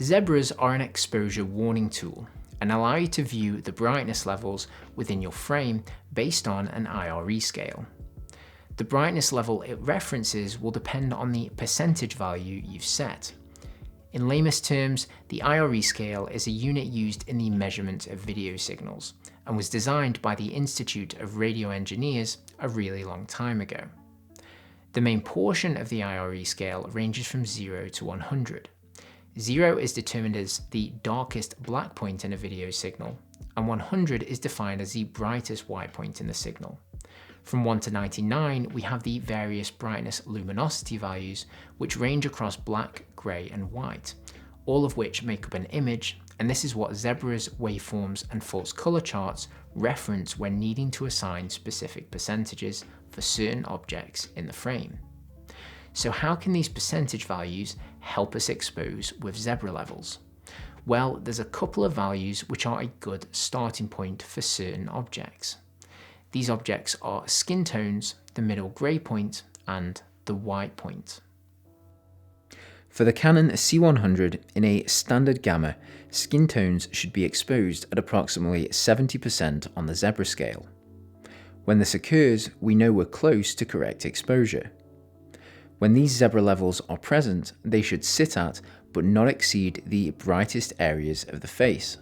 Zebras are an exposure warning tool and allow you to view the brightness levels within your frame based on an IRE scale. The brightness level it references will depend on the percentage value you've set. In lamest terms, the IRE scale is a unit used in the measurement of video signals and was designed by the Institute of Radio Engineers a really long time ago. The main portion of the IRE scale ranges from 0 to 100. 0 is determined as the darkest black point in a video signal, and 100 is defined as the brightest white point in the signal. From 1 to 99, we have the various brightness luminosity values, which range across black, grey, and white, all of which make up an image, and this is what Zebras, waveforms, and false color charts reference when needing to assign specific percentages for certain objects in the frame. So how can these percentage values help us expose with zebra levels? Well, there's a couple of values which are a good starting point for certain objects. These objects are skin tones, the middle grey point, and the white point. For the Canon C100 in a standard gamma, skin tones should be exposed at approximately 70% on the zebra scale. When this occurs, we know we're close to correct exposure. When these zebra levels are present, they should sit at but not exceed the brightest areas of the face.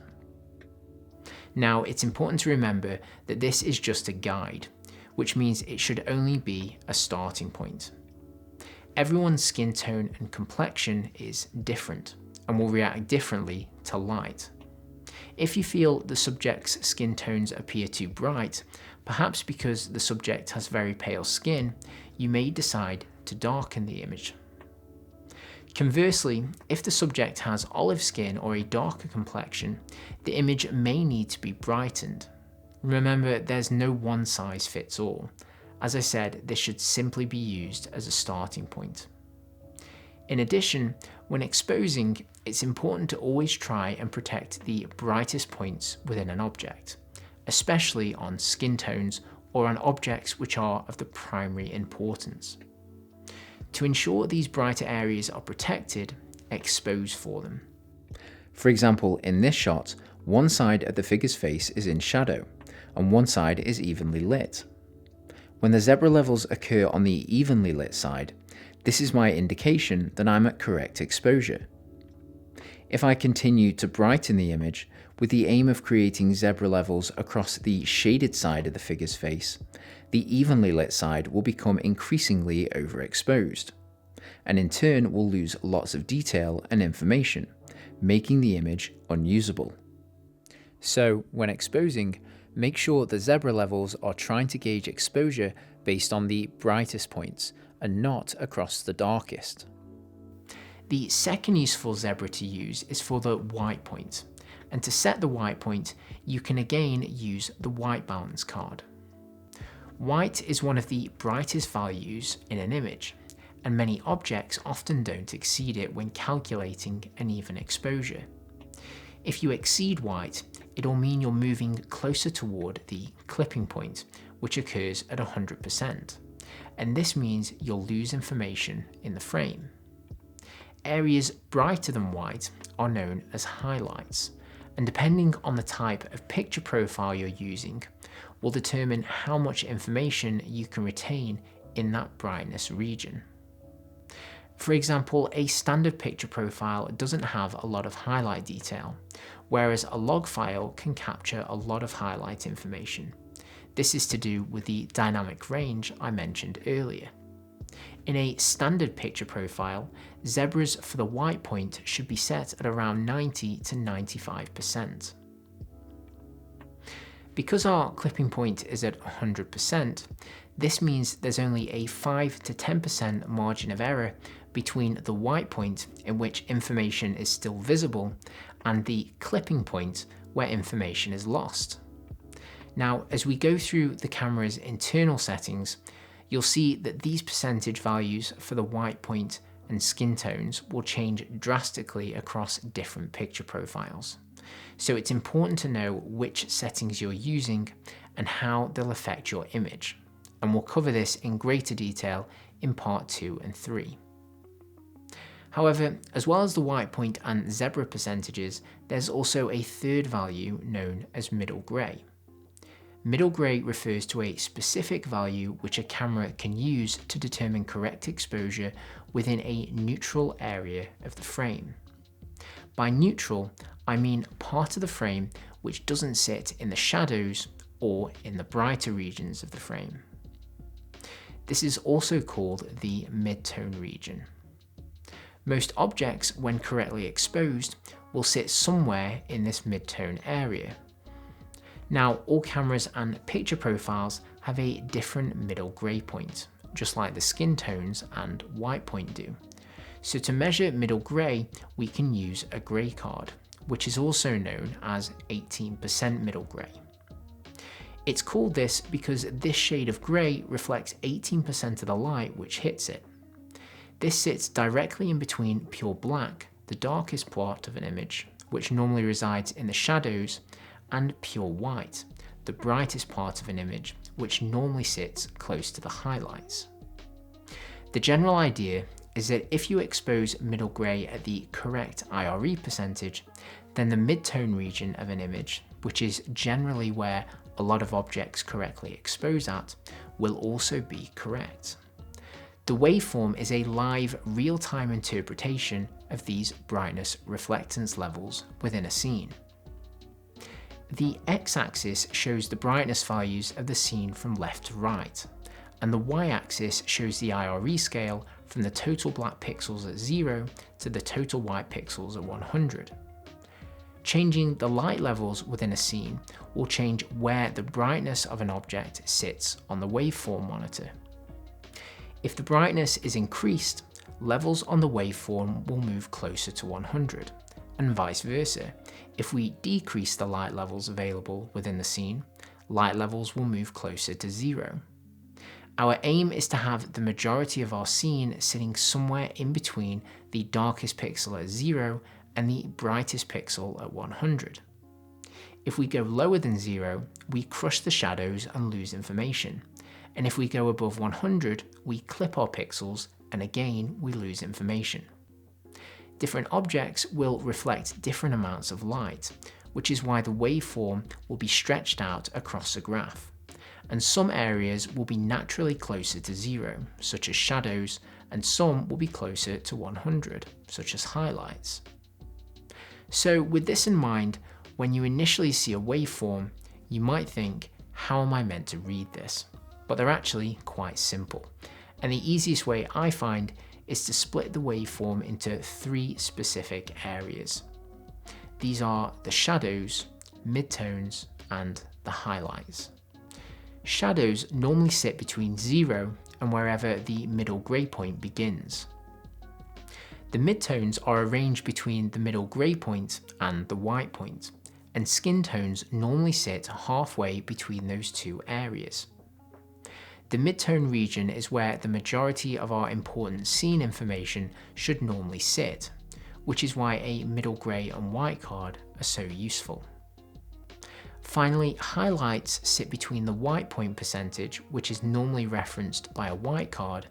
Now, it's important to remember that this is just a guide, which means it should only be a starting point. Everyone's skin tone and complexion is different and will react differently to light. If you feel the subject's skin tones appear too bright, perhaps because the subject has very pale skin, you may decide to darken the image. Conversely, if the subject has olive skin or a darker complexion, the image may need to be brightened. Remember, there's no one size fits all. As I said, this should simply be used as a starting point. In addition, when exposing, it's important to always try and protect the brightest points within an object, especially on skin tones or on objects which are of the primary importance. To ensure these brighter areas are protected, expose for them. For example, in this shot, one side of the figure's face is in shadow, and one side is evenly lit. When the zebra levels occur on the evenly lit side, this is my indication that I'm at correct exposure. If I continue to brighten the image with the aim of creating zebra levels across the shaded side of the figure's face, the evenly lit side will become increasingly overexposed, and in turn will lose lots of detail and information, making the image unusable. So, when exposing, make sure the zebra levels are trying to gauge exposure based on the brightest points and not across the darkest. The second useful zebra to use is for the white point, and to set the white point, you can again use the white balance card. White is one of the brightest values in an image, and many objects often don't exceed it when calculating an even exposure. If you exceed white, it'll mean you're moving closer toward the clipping point, which occurs at 100%, and this means you'll lose information in the frame. Areas brighter than white are known as highlights, and depending on the type of picture profile you're using, will determine how much information you can retain in that brightness region. For example, a standard picture profile doesn't have a lot of highlight detail, whereas a log file can capture a lot of highlight information. This is to do with the dynamic range I mentioned earlier. In a standard picture profile, zebras for the white point should be set at around 90 to 95%. Because our clipping point is at 100%, this means there's only a 5 to 10% margin of error between the white point, in which information is still visible, and the clipping point, where information is lost. Now, as we go through the camera's internal settings, you'll see that these percentage values for the white point and skin tones will change drastically across different picture profiles. So it's important to know which settings you're using and how they'll affect your image. And we'll cover this in greater detail in part 2 and 3. However, as well as the white point and zebra percentages, there's also a third value known as middle grey. Middle grey refers to a specific value which a camera can use to determine correct exposure within a neutral area of the frame. By neutral, I mean part of the frame which doesn't sit in the shadows or in the brighter regions of the frame. This is also called the mid-tone region. Most objects, when correctly exposed, will sit somewhere in this mid-tone area. Now, all cameras and picture profiles have a different middle grey point, just like the skin tones and white point do. So to measure middle grey, we can use a grey card, which is also known as 18% middle grey. It's called this because this shade of grey reflects 18% of the light which hits it. This sits directly in between pure black, the darkest part of an image, which normally resides in the shadows, and pure white, the brightest part of an image, which normally sits close to the highlights. The general idea is that if you expose middle grey at the correct IRE percentage, then the mid-tone region of an image, which is generally where a lot of objects correctly expose at, will also be correct. The waveform is a live, real-time interpretation of these brightness reflectance levels within a scene. The x-axis shows the brightness values of the scene from left to right, and the y-axis shows the IRE scale from the total black pixels at 0 to the total white pixels at 100. Changing the light levels within a scene will change where the brightness of an object sits on the waveform monitor. If the brightness is increased, levels on the waveform will move closer to 100, and vice versa. If we decrease the light levels available within the scene, light levels will move closer to 0. Our aim is to have the majority of our scene sitting somewhere in between the darkest pixel at 0 and the brightest pixel at 100. If we go lower than 0, we crush the shadows and lose information. And if we go above 100, we clip our pixels and again we lose information. Different objects will reflect different amounts of light, which is why the waveform will be stretched out across a graph. And some areas will be naturally closer to 0, such as shadows, and some will be closer to 100, such as highlights. So with this in mind, when you initially see a waveform, you might think, how am I meant to read this? But they're actually quite simple. And the easiest way I find is to split the waveform into 3 specific areas. These are the shadows, midtones, and the highlights. Shadows normally sit between 0 and wherever the middle grey point begins. The midtones are arranged between the middle grey point and the white point, and skin tones normally sit halfway between those two areas. The midtone region is where the majority of our important scene information should normally sit, which is why a middle grey and white card are so useful. Finally, highlights sit between the white point percentage, which is normally referenced by a white card,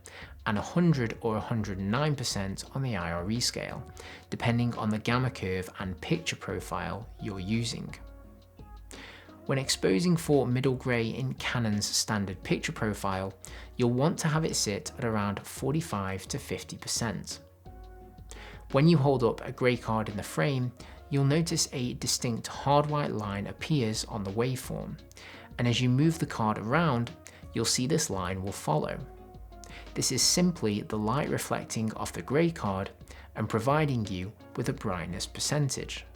and 100 or 109% on the IRE scale, depending on the gamma curve and picture profile you're using. When exposing for middle grey in Canon's standard picture profile, you'll want to have it sit at around 45 to 50%. When you hold up a grey card in the frame, you'll notice a distinct hard white line appears on the waveform, and as you move the card around, you'll see this line will follow. This is simply the light reflecting off the grey card and providing you with a brightness percentage.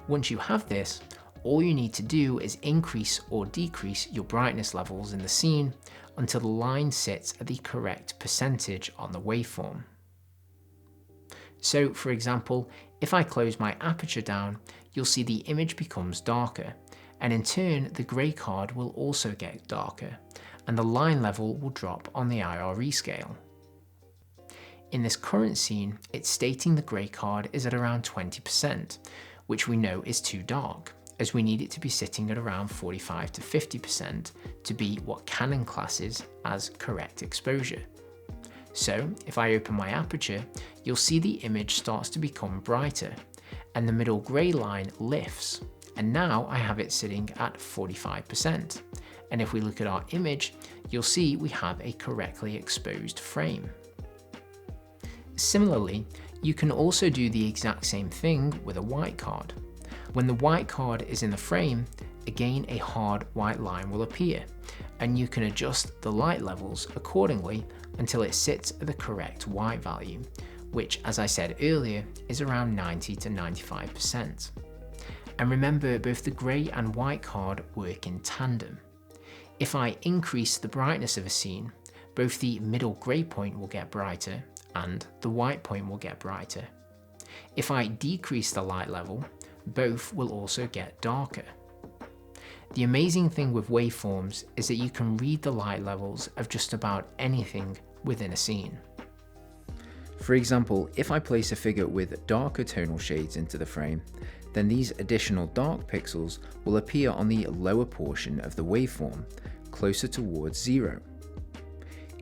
Once you have this, all you need to do is increase or decrease your brightness levels in the scene until the line sits at the correct percentage on the waveform. So, for example, if I close my aperture down, you'll see the image becomes darker, and in turn the grey card will also get darker, and the line level will drop on the IRE scale. In this current scene, it's stating the grey card is at around 20%, which we know is too dark, as we need it to be sitting at around 45 to 50% to be what Canon classes as correct exposure. So if I open my aperture, you'll see the image starts to become brighter and the middle grey line lifts. And now I have it sitting at 45%. And if we look at our image, you'll see we have a correctly exposed frame. Similarly, you can also do the exact same thing with a white card. When the white card is in the frame, again a hard white line will appear, and you can adjust the light levels accordingly until it sits at the correct white value, which, as I said earlier, is around 90 to 95%. And remember, both the grey and white card work in tandem. If I increase the brightness of a scene, both the middle grey point will get brighter and the white point will get brighter. If I decrease the light level, both will also get darker. The amazing thing with waveforms is that you can read the light levels of just about anything within a scene. For example, if I place a figure with darker tonal shades into the frame, then these additional dark pixels will appear on the lower portion of the waveform, closer towards 0.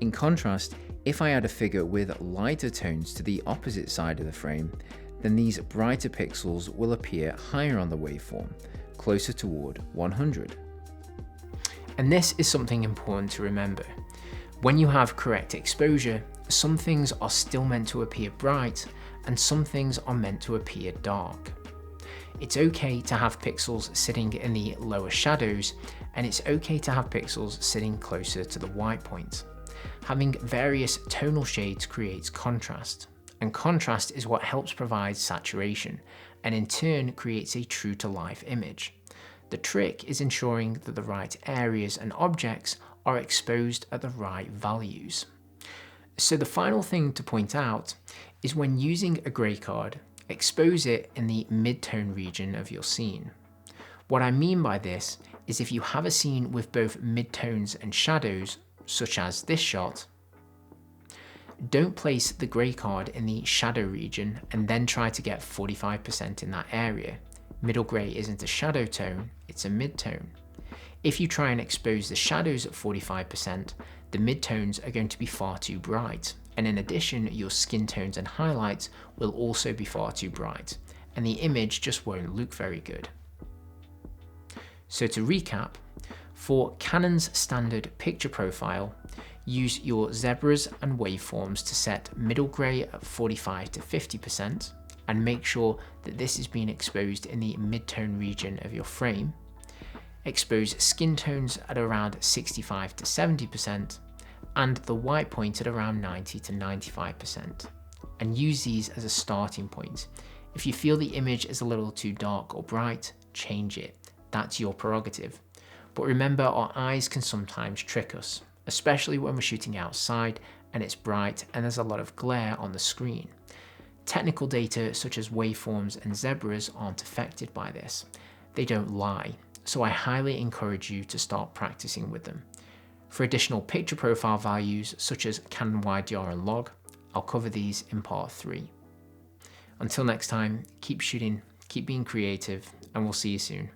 In contrast, if I add a figure with lighter tones to the opposite side of the frame, then these brighter pixels will appear higher on the waveform, closer toward 100. And this is something important to remember. When you have correct exposure, some things are still meant to appear bright and some things are meant to appear dark. It's okay to have pixels sitting in the lower shadows, and it's okay to have pixels sitting closer to the white point. Having various tonal shades creates contrast, and contrast is what helps provide saturation, and in turn creates a true-to-life image. The trick is ensuring that the right areas and objects are exposed at the right values. So the final thing to point out is when using a grey card, expose it in the mid-tone region of your scene. What I mean by this is if you have a scene with both mid-tones and shadows, such as this shot, don't place the grey card in the shadow region and then try to get 45% in that area. Middle grey isn't a shadow tone, it's a mid-tone. If you try and expose the shadows at 45%, the mid-tones are going to be far too bright, and in addition, your skin tones and highlights will also be far too bright, and the image just won't look very good. So to recap, for Canon's standard picture profile, use your Zebras and Waveforms to set middle grey at 45 to 50%, and make sure that this is being exposed in the mid-tone region of your frame. Expose skin tones at around 65 to 70%, and the white point at around 90 to 95%, and use these as a starting point. If you feel the image is a little too dark or bright, change it. That's your prerogative. But remember, our eyes can sometimes trick us, especially when we're shooting outside and it's bright and there's a lot of glare on the screen. Technical data such as Waveforms and Zebras aren't affected by this. They don't lie, so I highly encourage you to start practicing with them. For additional picture profile values such as Canon YDR and log, I'll cover these in part 3. Until next time, keep shooting, keep being creative, and we'll see you soon.